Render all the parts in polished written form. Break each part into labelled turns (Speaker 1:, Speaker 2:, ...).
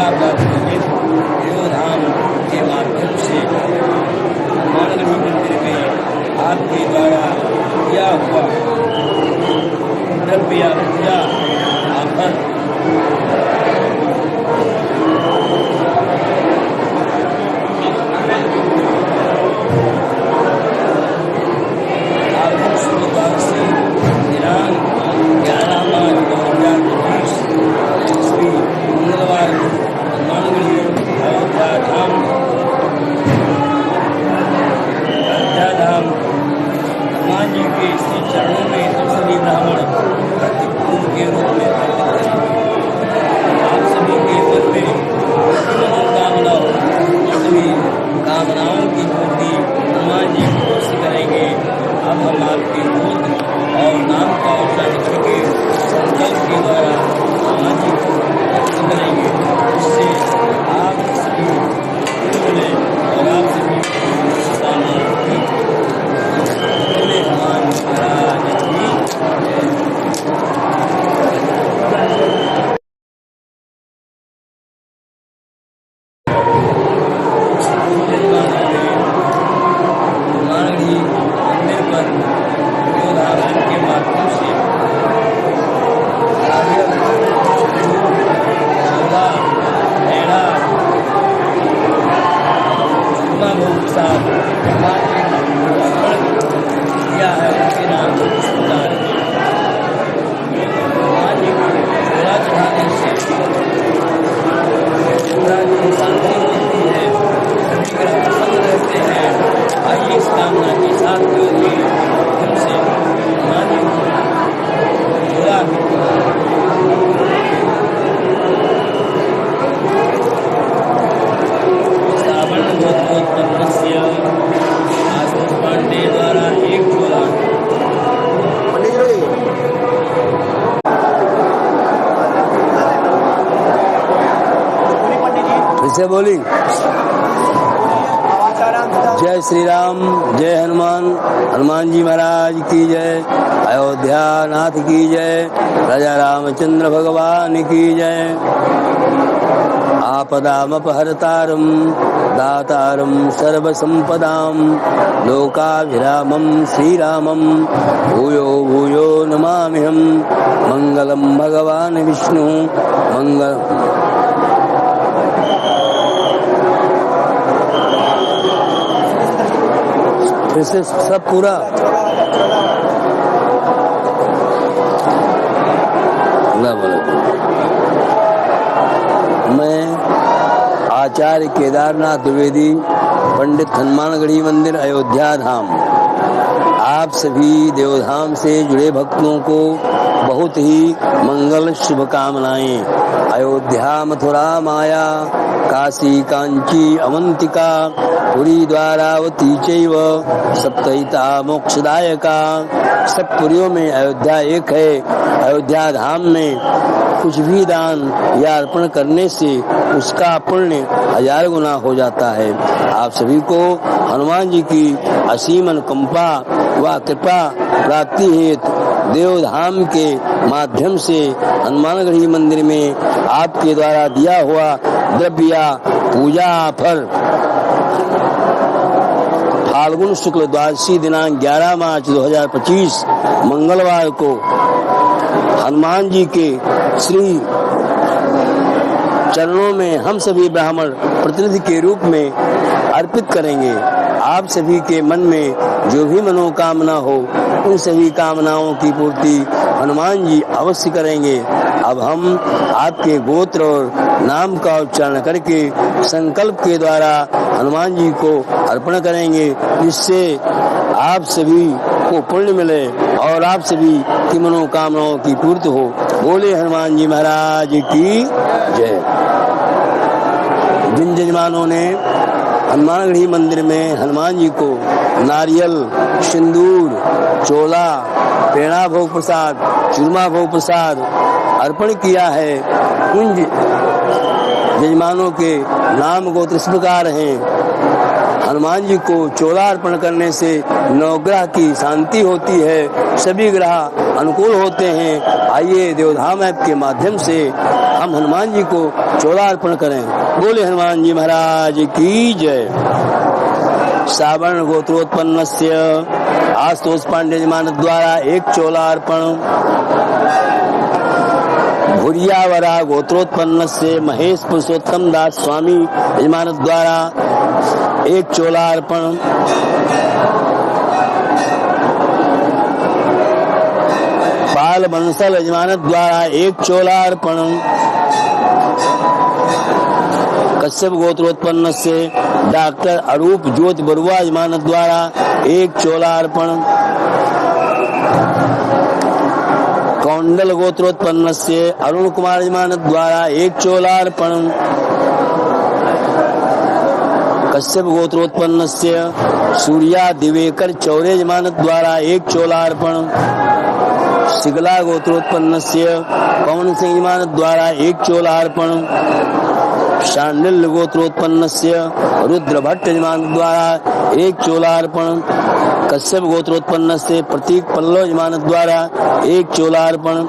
Speaker 1: का देवधाम के माध्यम से हनुमानगढ़ी मंदिर में आपके द्वारा किया हुआ द्रव्य पूजा आभर
Speaker 2: से बोली। जय श्री राम, जय हनुमान, हनुमान जी महाराज की जय, अयोध्या नाथ की जय, राजा रामचंद्र भगवान की जय। आपदामपहर्तारं दातारं सर्वसंपदां लोकाभिरामं श्रीरामं भूयो भूयो नमाम्यहं। मंगलम भगवान विष्णु मंगल से सब पूरा न बोले। मैं आचार्य केदारनाथ द्विवेदी, पंडित हनुमानगढ़ी मंदिर अयोध्या धाम, आप सभी देवधाम से जुड़े भक्तों को बहुत ही मंगल शुभकामनाएं। अयोध्या, मथुरा, माया, काशी, कांची, अवंतिका, पुरी, द्वारावती चैव सप्तहिता मोक्षदायका। सब पुरियों में अयोध्या एक है। अयोध्या धाम में कुछ भी दान या अर्पण करने से उसका पुण्य 1000 गुना हो जाता है। आप सभी को हनुमान जी की असीम अनुकंपा व कृपा प्राप्ति हेतु देवधाम के माध्यम से हनुमानगढ़ी मंदिर में आपके द्वारा दिया हुआ द्रव्य पूजा फल फाल्गुन शुक्ल द्वादशी दिनांक 11 मार्च 2025 मंगलवार को हनुमान जी के श्री चरणों में हम सभी ब्राह्मण प्रतिनिधि के रूप में अर्पित करेंगे। आप सभी के मन में जो भी मनोकामना हो उन सभी कामनाओं की पूर्ति हनुमान जी अवश्य करेंगे। अब हम आपके गोत्र और नाम का उच्चारण करके संकल्प के द्वारा हनुमान जी को अर्पण करेंगे, जिससे आप सभी को पुण्य मिले और आप सभी की मनोकामनाओं की पूर्ति हो। बोले हनुमान जी महाराज की जय। जिन जजमानों ने हनुमानगढ़ी मंदिर में हनुमान जी को नारियल, सिंदूर, चोला, पेड़ा भोग प्रसाद, चूरमा भोग प्रसाद अर्पण किया है, उन जजमानों के नाम गोत्र इस प्रकार हैं। हनुमान जी को चोला अर्पण करने से नवग्रह की शांति होती है, सभी ग्रह अनुकूल होते हैं। आइए देवधाम ऐप के माध्यम से हम हनुमान जी को चोला अर्पण करें। बोले हनुमान जी महाराज की जय। सावर्ण गोत्रोत्पन्नस्य आशुतोष पांडे यजमान द्वारा एक चोला अर्पण। भूरियावरा गोत्रोत्पन्नस्य महेश पुरुषोत्तम दास स्वामी यजमान द्वारा एक चोला अर्पण। पाल बंसल यजमान द्वारा एक चोला अर्पण। कश्यप गोत्रोत्पन्न से डॉक्टर अरूप ज्योति बरुआ यजमान द्वारा एक चोला अर्पण। कौंडल गोत्रोत्पन्न से अरुण कुमार यजमान द्वारा एक चोला अर्पण। कश्यप गोत्रोत्पन्न से सूर्या दिवेकर चौरे यजमान द्वारा एक चोला अर्पण। शिगला गोत्रोत्पन्न से पवन सिंह यजमान द्वारा एक चोला अर्पण। शांडिल्य गोत्रोत्पन्न से रुद्र भट्ट यजमान द्वारा एक चोला अर्पण। कश्यप गोत्रोत्पन्न से प्रतीक पल्लव यजमान द्वारा एक चोला अर्पण।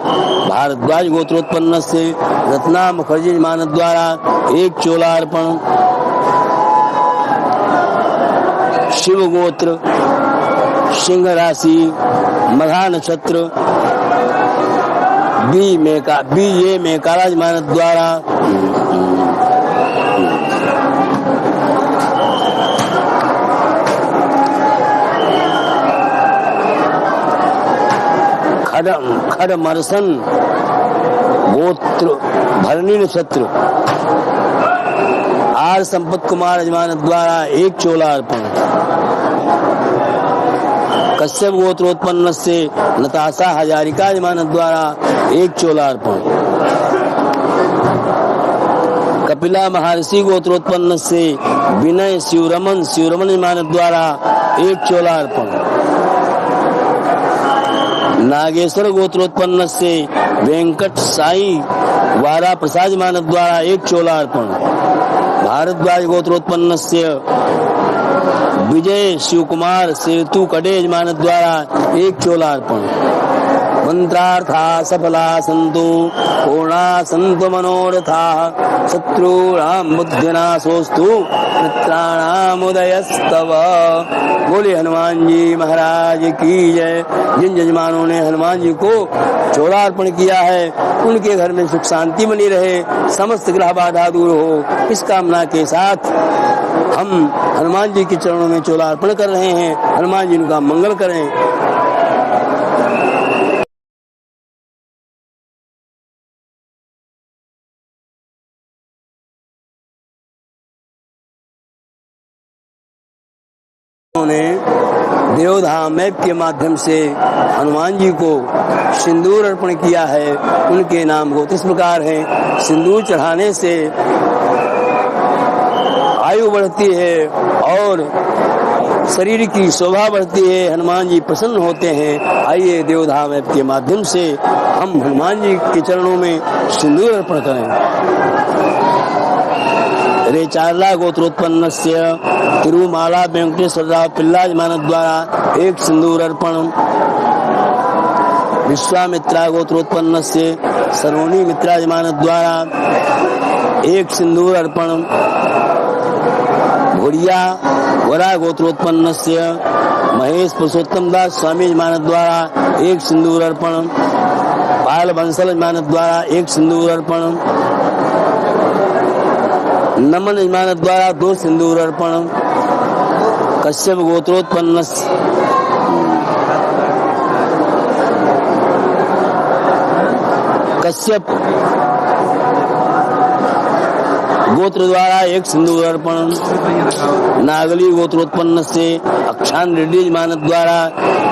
Speaker 2: भारद्वाज गोत्रोत्पन्न से रत्ना मुखर्जी यजमान द्वारा एक चोला अर्पण। शिव गोत्र सिंह राशि मघा नक्षत्र बी ए मेकारा यजमान द्वारा खडमरसन गोत्र भरणी नक्षत्र आर संपत कुमार यजमान द्वारा एक चोला अर्पण। कश्यप गोत्रोत्पन्न से नताशा हजारिका यजमान द्वारा एक चोला अर्पण। कपिला महर्षि गोत्रोत्पन्न से विनय शिवरमन यजमान द्वारा एक चोला अर्पण। नागेश्वर गोत्रोत्पन्न से वेंकट साई वारा प्रसाद यजमान द्वारा एक चोला अर्पण। भारद्वाज गोत्रोत्पन्न से विजय शिव कुमार सेतु कड़े यजमान द्वारा एक चोला अर्पण। मंत्रार्था सफला संतु पूर्णा संतु मनोरथा शत्रुणाम बुद्धिनाशोस्तु मित्राणाम उदयस्तव। बोले हनुमान जी महाराज की जय। जिन यजमानों ने हनुमान जी को चोला अर्पण किया है उनके घर में सुख शांति बनी रहे, समस्त ग्रह बाधा दूर हो, इस कामना के साथ हम हनुमान जी के चरणों में चोला अर्पण कर रहे हैं। हनुमान जी उनका मंगल करें। उन्होंने देवधाम ऐप के माध्यम से हनुमान जी को सिंदूर अर्पण किया है। उनके नाम गोत्र इस प्रकार है। सिंदूर चढ़ाने से आयु बढ़ती है और शरीर की शोभा बढ़ती है, हनुमान जी प्रसन्न होते हैं। आइए देवधाम ऐप के माध्यम से हम हनुमान जी के चरणों में सिंदूर अर्पण करें। रेचारला गोत्रोत्पन्न से तिरुमाला वेंकटेश्वर राव पिल्ला यजमान द्वारा एक सिंदूर अर्पण। विश्वामित्रा गोत्रोत्पन्न से सरोनी मित्रा यजमान द्वारा एक सिंदूर अर्पण। भूरिया वरा गोत्रोत्पन्न से महेश पुरुषोत्तम दास स्वामी यजमान द्वारा एक सिंदूर अर्पण। पाल बंसल यजमान द्वारा एक सिंदूर अर्पण। नमन यजमान द्वारा दो सिंदूर अर्पण। कश्यप गोत्रोत्पन्न कश्यप गोत्र द्वारा एक सिंदूर अर्पण। नागली गोत्रोत्पन्न से अक्षान रेड्डी यजमान द्वारा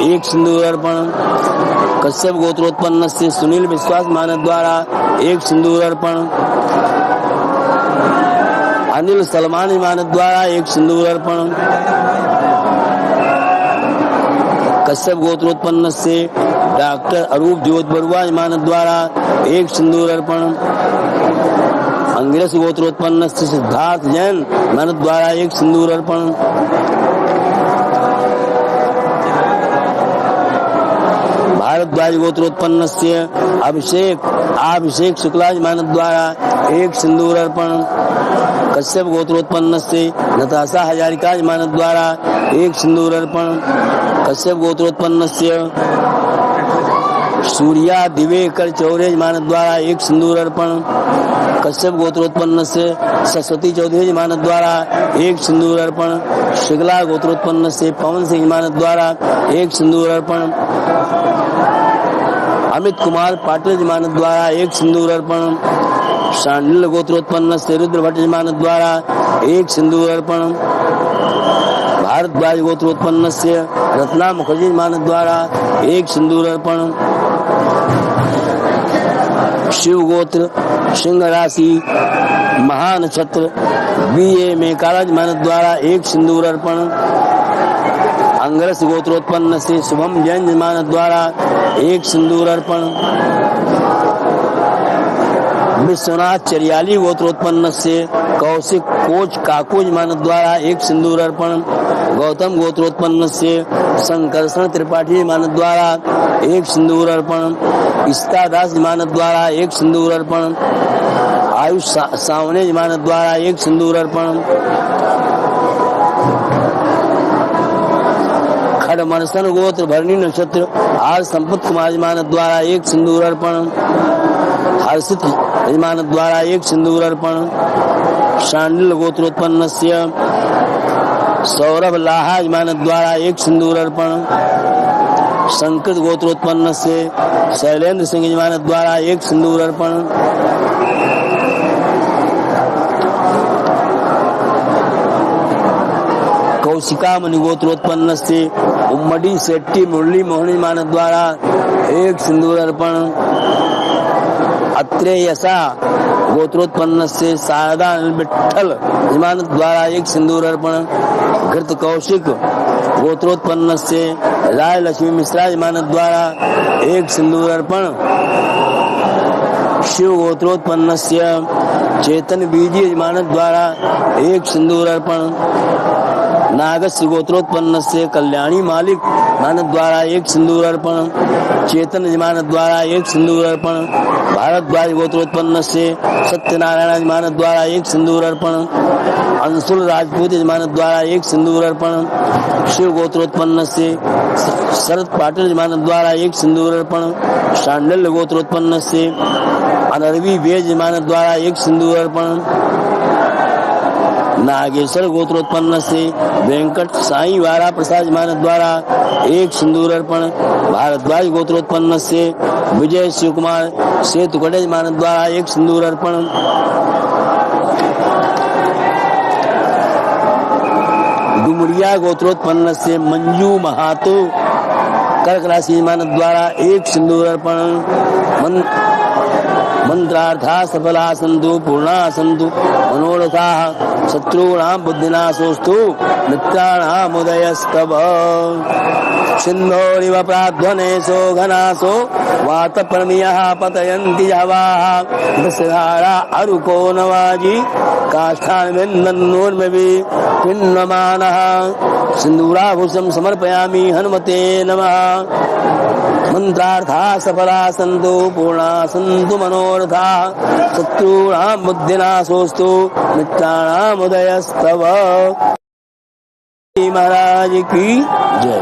Speaker 2: एक सिंदूर अर्पण। कश्यप गोत्रोत्पन्न से सुनील विश्वास यजमान द्वारा एक सिंदूर अर्पण। अनिल सलमान यजमान द्वारा एक सिंदूर अर्पण। कश्यप गोत्रोत्पन्न से डॉक्टर अरूप ज्योति बरुआ यजमान द्वारा एक सिंदूर अर्पण। अंगिरस गोत्रोत्पन्न से सिद्धार्थ जैन यजमान द्वारा एक सिंदूर अर्पण। भारद्वाज गोत्रोत्पन्नस्य अभिषेक शुक्लाजमान द्वारा एक सिंदूर अर्पण। कश्यप गोत्रोत्पन्नस्य नताशा हजारिकाजमान द्वारा एक सिंदूर अर्पण। कश्यप गोत्रोत्पन्नस्य सूर्या दिवेकर चौरेजमान द्वारा एक सिंदूर अर्पण। कश्यप गोत्रोत्पन्न से सरस्वती चौधरी जमान द्वारा एक सिंदूर अर्पण। शुक्ला गोत्रोत्पन्न से पवन सिंह जमान द्वारा एक सिंदूर अर्पण। अमित कुमार पाटिल जमान द्वारा एक सिंदूर अर्पण। शांडिल गोत्रोत्पन्न से रुद्र भट्ट जमान द्वारा एक सिंदूर अर्पण। भारद्वाज गोत्रोत्पन्न से रत्ना मुखर्जी जमान द्वारा एक सिंदूर अर्पण। शिव गोत्र सिंह राशि महानक्षत्र BA में कालाज मान द्वारा एक सिंदूर अर्पण। अंगरस गोत्रोत्पन्न से शुभम जैन मान द्वारा एक सिंदूर अर्पण। विश्वनाथ चरियाली गोत्रोत्पन्न से कौशिक कोच काकुज मान द्वारा एक सिंदूर अर्पण। गौतम गोत्रोत्पन्न से संकर्षण त्रिपाठी मान द्वारा एक सिंदूर अर्पण। इस्ता दास मान द्वारा एक सिंदूर अर्पण। आयुष सावने मान द्वारा एक सिंदूर अर्पण। खड़मनसन गोत्र भरणी नक्षत्र आर संपत कुमार जमान द्वारा एक सिंदूर अर्पण। हर्षित यजमान द्वारा एक सिंदूर अर्पण। शांडिल गोत्रोत्पन्न सौरभ लाहा यजमान द्वारा एक सिंदूर अर्पण। संकृत गोत्रोत्पन्न से शैलेंद्र सिंह यजमान द्वारा एक सिंदूर अर्पण। कौशिका मुनि गोत्रोत्पन्न से उम्मडी शेट्टी मुरली मोहन यजमान द्वारा एक सिंदूर अर्पण। अत्रेयसा गोत्रोत्पन्न से शारदा विठल यजमान द्वारा एक सिंदूर अर्पण। घृत कौशिक गोत्रोत्पन्न से राय लक्ष्मी मिश्रा यजमान द्वारा एक सिंदूर अर्पण। शिव गोत्रोत्पन्न से चेतन बीजी यजमान द्वारा एक सिंदूर अर्पण। नागस्य गोत्रोत्पन्न से कल्याणी मालिक मान द्वारा एक सिंदूर अर्पण। चेतन यजमान द्वारा एक सिंदूर अर्पण। भारद्वाज गोत्रोत्पन्न से सत्यनारायण यजमान द्वारा एक सिंदूर अर्पण। अंशुल राजपूत यजमान द्वारा एक सिंदूर अर्पण। शिव गोत्रोत्पन्न से शरद पाटिल यजमान द्वारा एक सिंदूर अर्पण। शांडिल्य गोत्रोत्पन्न से अनरवी वेद यजमान द्वारा एक सिंदूर अर्पण। नागेश्वर गोत्रोत्पन्न से वेंकट साई वारा प्रसाद यजमान द्वारा एक सिंदूर अर्पण। भारद्वाज गोत्रोत्पन्न से विजय शिव कुमार सेतुगढ़ यजमान द्वारा एक सिंदूर अर्पण। डुमरिया गोत्रोत्पन्न से मंजू महातो कर्क राशि यजमान द्वारा एक सिंदूर अर्पण। मंत्रार्था सफला सन्तु पूर्णा सन्तु मनोरथाः शत्रूणां बुद्धिनाशोऽस्तु मित्राणामुदयस्तव। सिन्धोरिव प्राध्वनेशो घनासो वातपर्णियः पतयन्ति जवाः दशधारा अरुको नवाजी काष्ठान्विन्दन्नोर्मवि पिन्नमानः। सिन्दूराभूषं समर्पयामि हनुमते नमः। मंत्रार्था सफला सन्तु पूर्णा सन्तु मनोरथाः शत्रूणां बुद्धिनाशोऽस्तु मित्राणामुदयस्तव। महाराज की जय।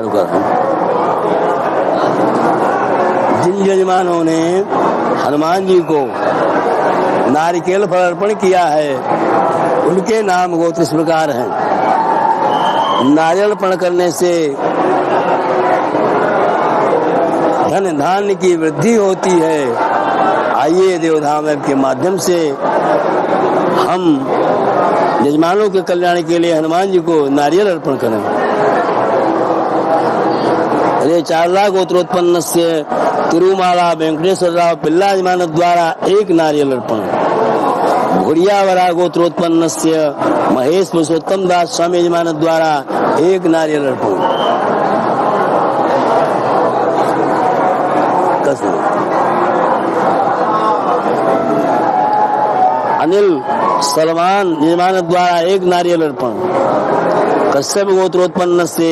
Speaker 2: रुका। जिन यजमानों ने हनुमान जी को नारिकेल फल अर्पण किया है उनके नाम गोत्र इस प्रकार हैं। नारियल अर्पण करने से धन धान्य की वृद्धि होती है। आइए देवधाम ऐप के माध्यम से हम यजमानों के कल्याण के लिए हनुमान जी को नारियल अर्पण करें। अरे 4 लाख गोत्रोत्पन्न से तिरुमाला वेंकटेश्वर राव पिल्ला यजमान द्वारा 1 नारियल अर्पण। भुरियावरा गोत्रोत्पन्न से महेश पुरुषोत्तम दास स्वामी यजमान द्वारा 1 नारियल अर्पण। अनिल सलमान यजमान द्वारा 1 नारियल अर्पण। कश्यप गोत्रोत्पन्न से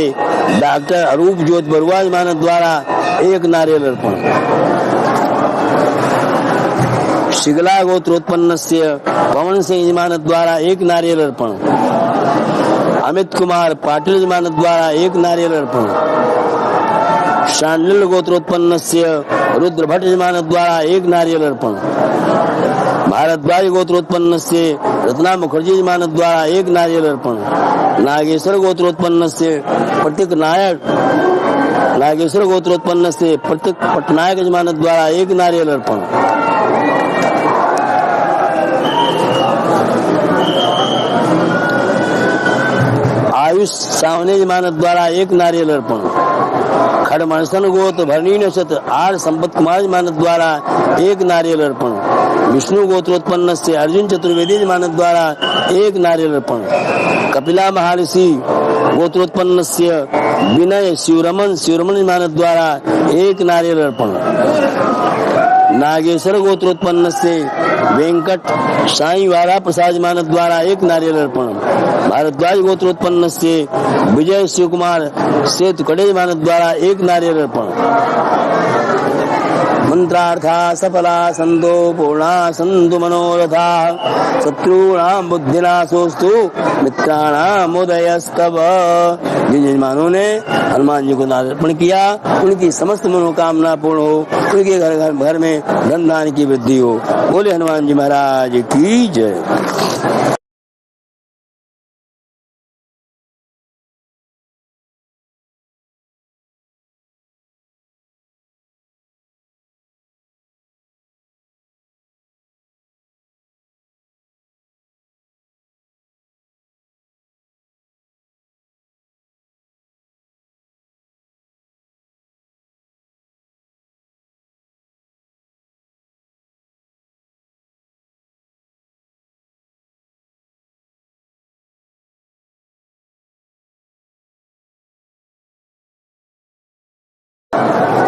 Speaker 2: डॉक्टर अरूप ज्योत बरुआ यजमान द्वारा 1 नारियल अर्पण। शिगला गोत्रोत्पन्न से पवन सिंह यजमान द्वारा 1 नारियल अर्पण। अमित कुमार पाटिल यजमान द्वारा 1 नारियल अर्पण। शांडिल गोत्रोत्पन्न से रुद्र भट्ट यजमान द्वारा 1 नारियल अर्पण। भारद्वाज गोत्रोत्पन्न से रत्ना मुखर्जी यजमान द्वारा 1 नारियल अर्पण। नागेश्वर गोत्रोत्पन्न से प्रतीक नायक नागेश्वर गोत्रोत्पन्न से प्रतीक पटनायक यजमान द्वारा 1 नारियल अर्पण। आयुष सावने यजमान द्वारा 1 नारियल अर्पण। खड़मणसन गोत्र भरणी नक्षत्र आर संपत कुमार यजमान द्वारा 1 नारियल अर्पण। विष्णु गोत्रोत्पन्न से अर्जुन चतुर्वेदी यजमान द्वारा 1 नारियल अर्पण। कपिला महर्षि गोत्रोत्पन्न से विनय शिवरमन यजमान द्वारा 1 नारियल अर्पण। नागेश्वर गोत्रोत्पन्न से वेंकट साई वारा प्रसाद यजमान द्वारा 1 नारियल अर्पण। भारद्वाज गोत्रोत्पन्न से विजय शिव कुमार सेतु कड़े यजमान द्वारा 1 नारियल अर्पण। मंत्रार्था सफला संतो पूर्णा संतु मनोरथा शत्रुणाम बुद्धिनाशोस्तु मित्राणाम उदयस्तव। जिन यजमानों ने हनुमान जी को नारियल अर्पण किया उनकी समस्त मनोकामना पूर्ण हो, उनके घर में धन धान्य की वृद्धि हो। बोले हनुमान जी महाराज की जय।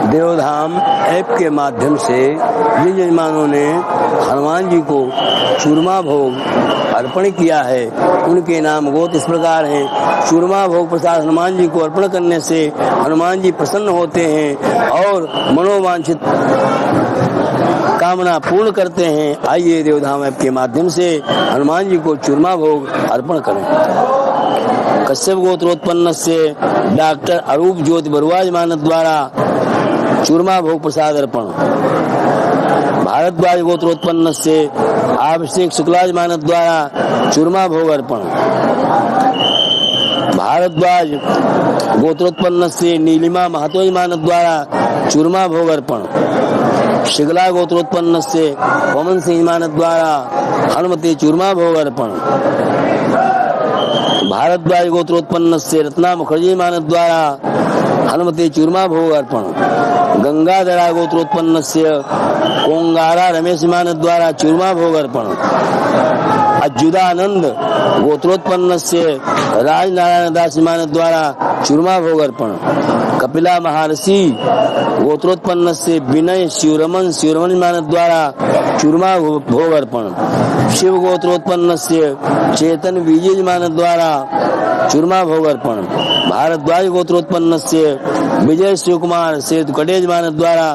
Speaker 2: देवधाम ऐप के माध्यम से जिन यजमानों ने हनुमान जी को चूरमा भोग अर्पण किया है उनके नाम गोत्र इस प्रकार हैं। चूरमा भोग प्रसाद हनुमान जी को अर्पण करने से हनुमान जी प्रसन्न होते हैं और मनोवांछित कामना पूर्ण करते हैं। आइए देवधाम ऐप के माध्यम से हनुमान जी को चूरमा भोग अर्पण करें। कश्यप गोत्रोत्पन्न से डॉक्टर अरूप ज्योत बरुआ यजमान द्वारा चूरमा भोग प्रसाद अर्पण। भारद्वाज गोत्रोत्पन्न से अभिषेक शुक्ला यजमान द्वारा चूरमा भोग अर्पण। भारद्वाज गोत्रोत्पन्न से नीलिमा महतो यजमान द्वारा चूरमा भोग अर्पण। शिगला गोत्रोत्पन्न से पवन सिंह यजमान द्वारा हनुमती चूरमा भोग अर्पण। भारद्वाज गोत्रोत्पन्न से रत्ना मुखर्जी यजमान द्वारा हनुमती चूरमा भोग अर्पण। गंगाधरा गोत्रोत्पन्न से कोंगारा रमेश यजमान द्वारा चूरमा भोग अर्पण। अच्युतानंद गोत्रोत्पन्न से राजनारायण दास यजमान द्वारा चूरमा भोग अर्पण। कपिला महर्षि गोत्रोत्पन्न से विनय शिवरमन यजमान द्वारा चूरमा भोग अर्पण। शिव गोत्रोत्पन्न से चेतन विजय यजमान द्वारा चूरमा भोग अर्पण। भारद्वाज गोत्रोत्पन्न से विजय शिव कुमार सेतु कटे यजमान द्वारा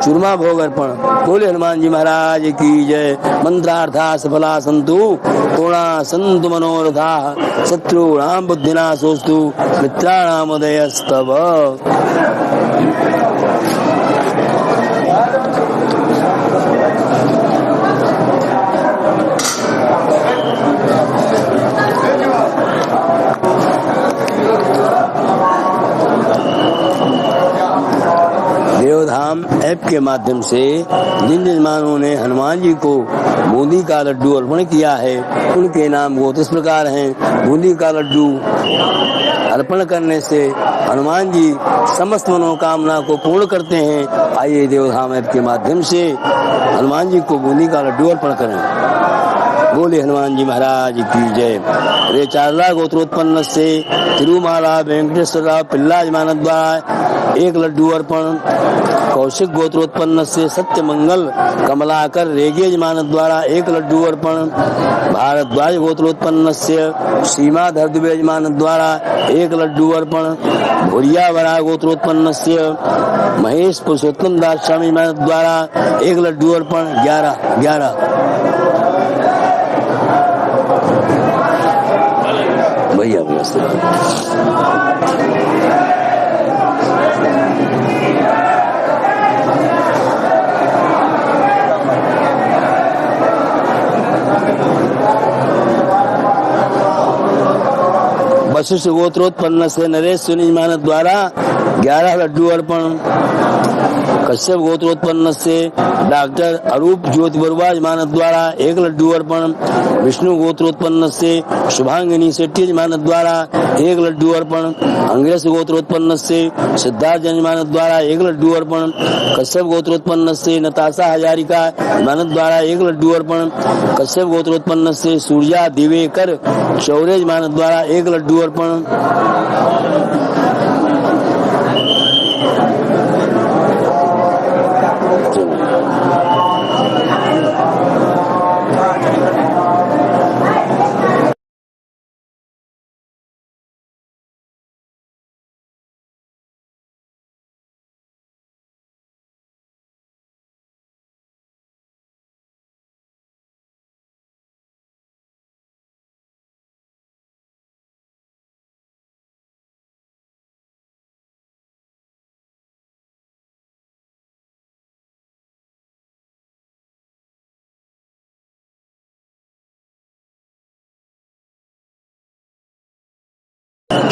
Speaker 2: चूरमा भोग अर्पण। बोले हनुमान जी महाराज की जय। मंत्रार्था सफला संतु पूर्णा संतु मनोरथा शत्रुणाम बुद्धिनाशोस्तु मित्राणाम उदयस्तव। देवधाम ऐप के माध्यम से जिन जजमानों ने हनुमान जी को बूंदी का लड्डू अर्पण किया है उनके नाम वो इस प्रकार हैं। बूंदी का लड्डू अर्पण करने से हनुमान जी समस्त मनोकामना को पूर्ण करते हैं। आइए देवधाम ऐप के माध्यम से हनुमान जी को बूंदी का लड्डू अर्पण करें। बोले हनुमान जी महाराज की जय। रे चारला गोत्रोत्पन्न से तिरुमाला वेंकटेश्वर राव पिल्ला जमानत द्वारा 1 लड्डू अर्पण। कौशिक गोत्रोत्पन्न से सत्यमंगल कमलाकर रेगे जमानत द्वारा 1 लड्डू अर्पण। भारद्वाज गोत्रोत्पन्न से सीमाधर दुबे जमानत द्वारा 1 लड्डू अर्पण। भूरिया वरा गोत्रोत्पन्न से महेश पुरुषोत्तम दास स्वामी जमानत द्वारा 1 लड्डू अर्पण। 11 भैया वशिष्ठ गोत्रोत्पन्न से नरेश सुनी जमानत द्वारा 11 लड्डू अर्पण। कश्यप गोत्रोत्पन्न से डॉक्टर अरूप ज्योति बरुआ जमानत द्वारा 1 लड्डू अर्पण। विष्णु गोत्रोत्पन्न से शुभांगिनी सेठी जमानत द्वारा 1 लड्डू अर्पण। अंग्रेस गोत्रोत्पन्न से सिद्धार्थ जमानत द्वारा 1 लड्डू अर्पण। कश्यप गोत्रोत्पन्न से नताशा हजारिका जमानत द्वारा 1 लड्डू अर्पण। कश्यप गोत्रोत्पन्न से सूर्या दिवेकर चौरे जमानत द्वारा 1 लड्डू अर्पण।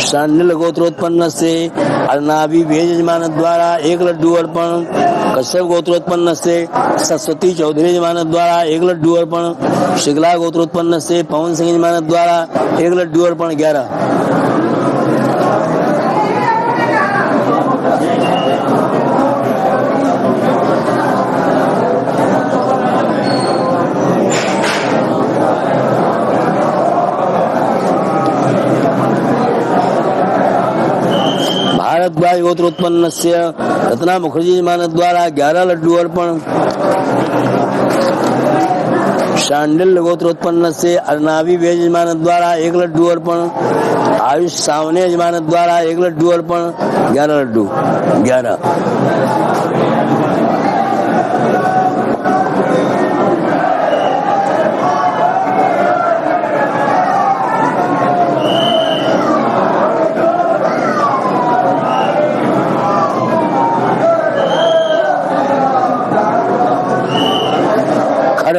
Speaker 2: शांडिल गोत्रोत्पन्न से अर्नाबी भेज जमानत द्वारा 1 लड्डू अर्पण। कश्यप गोत्रोत्पन्न से सरस्वती चौधरी जमानत द्वारा 1 लड्डू अर्पण। शिगला गोत्रोत्पन्न से पवन सिंह जमानत द्वारा 1 लड्डू अर्पण। 11 भारद्वाज गोत्रोत्पन्न से रत्ना मुखर्जी जमानत द्वारा 11 लड्डू अर्पण। शांडिल गोत्रोत्पन्न से अर्नाबी वेज जमानत द्वारा 1 लड्डू अर्पण। आयुष सावने जमानत द्वारा 1 लड्डू अर्पण। 11 लड्डू। 11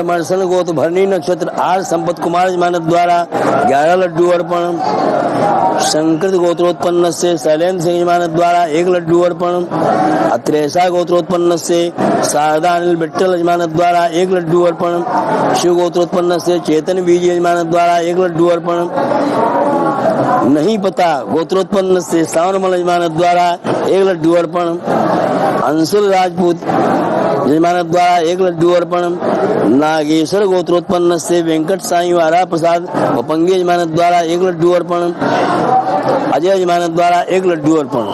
Speaker 2: मर्सल गोत भरनी नक्षत्र आर संपत कुमार जमानत द्वारा 11 लड्डू अर्पण। संकृत गोत्रोत्पन्न से शैलेंद्र सिंह जमानत द्वारा 1 लड्डू अर्पण। अत्रेसा गोत्रोत्पन्न से शारदा अनिल बिट्टल जमानत द्वारा 1 लड्डू अर्पण। शिव गोत्रोत्पन्न से चेतन बीज जमानत द्वारा 1 लड्डू अर्पण। नहीं पता गोत्रोत्पन्न से सावनमल जमानत द्वारा 1 लड्डू अर्पण। अंशुल राजपूत जमानत द्वारा 1 लड्डू अर्पण। नागेश्वर गोत्रोत्पन्न से वेंकट साई वारा प्रसाद वपंगे जमानत द्वारा 1 लड्डू अर्पण। अजय जमानत द्वारा 1 लड्डू अर्पण।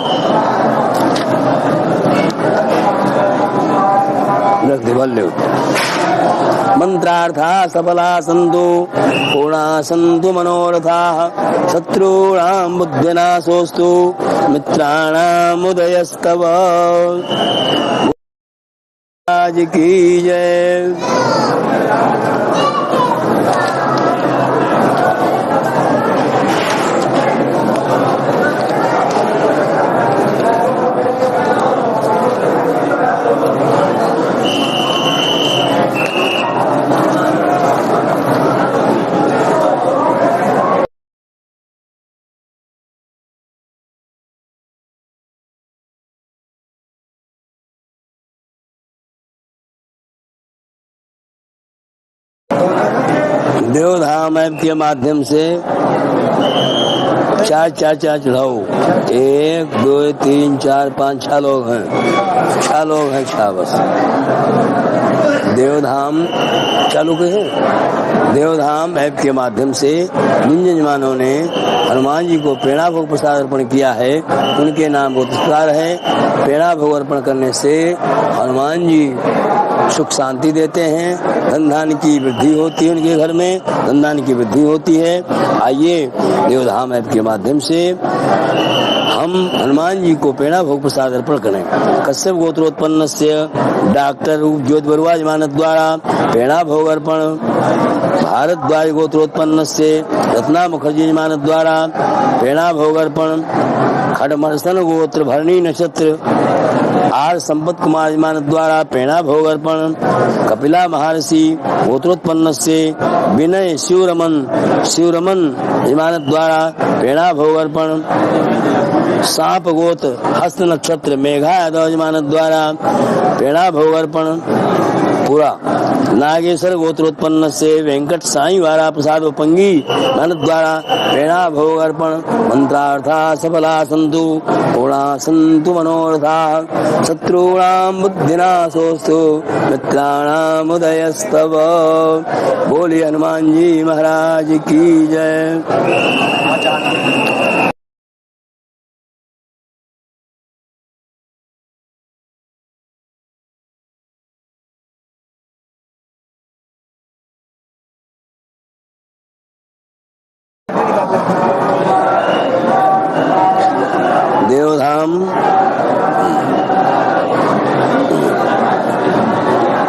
Speaker 2: रख दे बल्ले। मंत्रार्था सफला संतु पूर्णा संतु मनोरथा शत्रूणां बुद्धिनाशोस्तु मित्राणां उदयस्तव। आज की जय। देवधाम ऐप के माध्यम से चार चढ़ाओ। 1 2 3 4 5 6 लोग हैं। 6 लोग हैं, 6 बस। देवधाम चालू के हैं। देवधाम ऐप के माध्यम से जिन जजमानों ने हनुमान जी को पेड़ा भोग प्रसाद अर्पण किया है, उनके नाम बहुत पुरस्कार है। पेड़ा भोग अर्पण करने से हनुमान जी सुख शांति देते हैं, धन धान्य की वृद्धि होती है, उनके घर में धन धान्य की वृद्धि होती है। आइए देवधाम ऐप के माध्यम से हम हनुमान जी को पेड़ा भोग प्रसाद अर्पण करें। कश्यप गोत्रोत्पन्न से डॉक्टर ज्योति बरुआ जमानत द्वारा पेड़ा भोग अर्पण, भारद्वाज गोत्रोत्पन्न से रत्ना मुखर्जी जमानत द्वारा पेड़ा भोग अर्पण, खडमर्सन गोत्र भरणी नक्षत्र आर संपत कुमार जमानत द्वारा पेड़ा भोग अर्पण, कपिला महर्षि गोत्रोत्पन्न से विनय शिवरमन जमानत द्वारा पेड़ा भोग अर्पण, सांप गोत्र हस्त नक्षत्र मेघा यादव जमानत द्वारा पेड़ा भोग अर्पण पूरा, नागेश्वर गोत्रोत्पन्न से वेंकट साई वारा प्रसाद उपंगी जमानत द्वारा पेड़ा भोग अर्पण, मंत्रार्था सफला संतु पूर्णा संतु मनोरथा, शत्रूणाम बुद्धिनाशोस्तु मित्राणाम उदयस्तव। बोलिए हनुमान जी महाराज की जय।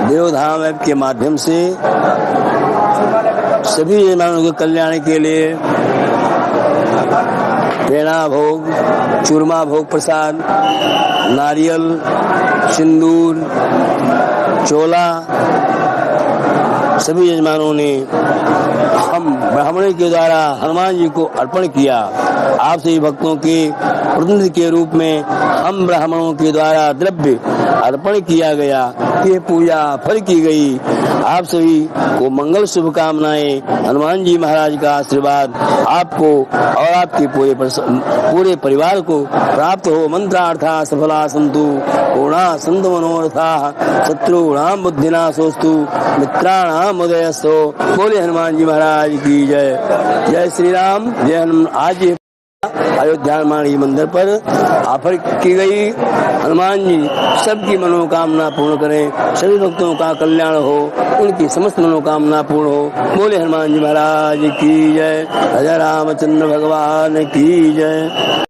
Speaker 2: देवधाम ऐप के माध्यम से सभी जजमानों के कल्याण के लिए पेड़ा भोग, चूरमा भोग प्रसाद, नारियल, सिंदूर, चोला सभी यजमानों ने हम ब्राह्मणों के द्वारा हनुमान जी को अर्पण किया। आप सभी भक्तों के प्रतिनिधि के रूप में हम ब्राह्मणों के द्वारा द्रव्य अर्पण किया गया। ये पूजा फल की गई। आप सभी को मंगल शुभकामनाएं। हनुमान जी महाराज का आशीर्वाद आपको और आपके पूरे परिवार को प्राप्त हो। मंत्रार्था सफला संतु पूर्णा संतु मनोरथा, शत्रुणाम बुद्धिनाशोस्तु मित्राणाम उदयस्तु। बोले हनुमान जी महाराज की जय। जय श्री राम, जय हनुमान। आज अयोध्या माणी मंदिर पर ऑफर की गई। हनुमान जी सबकी मनोकामना पूर्ण करें, सभी भक्तों का कल्याण हो, उनकी समस्त मनोकामना पूर्ण हो। बोले हनुमान जी महाराज की जय। राजा रामचंद्र भगवान की जय।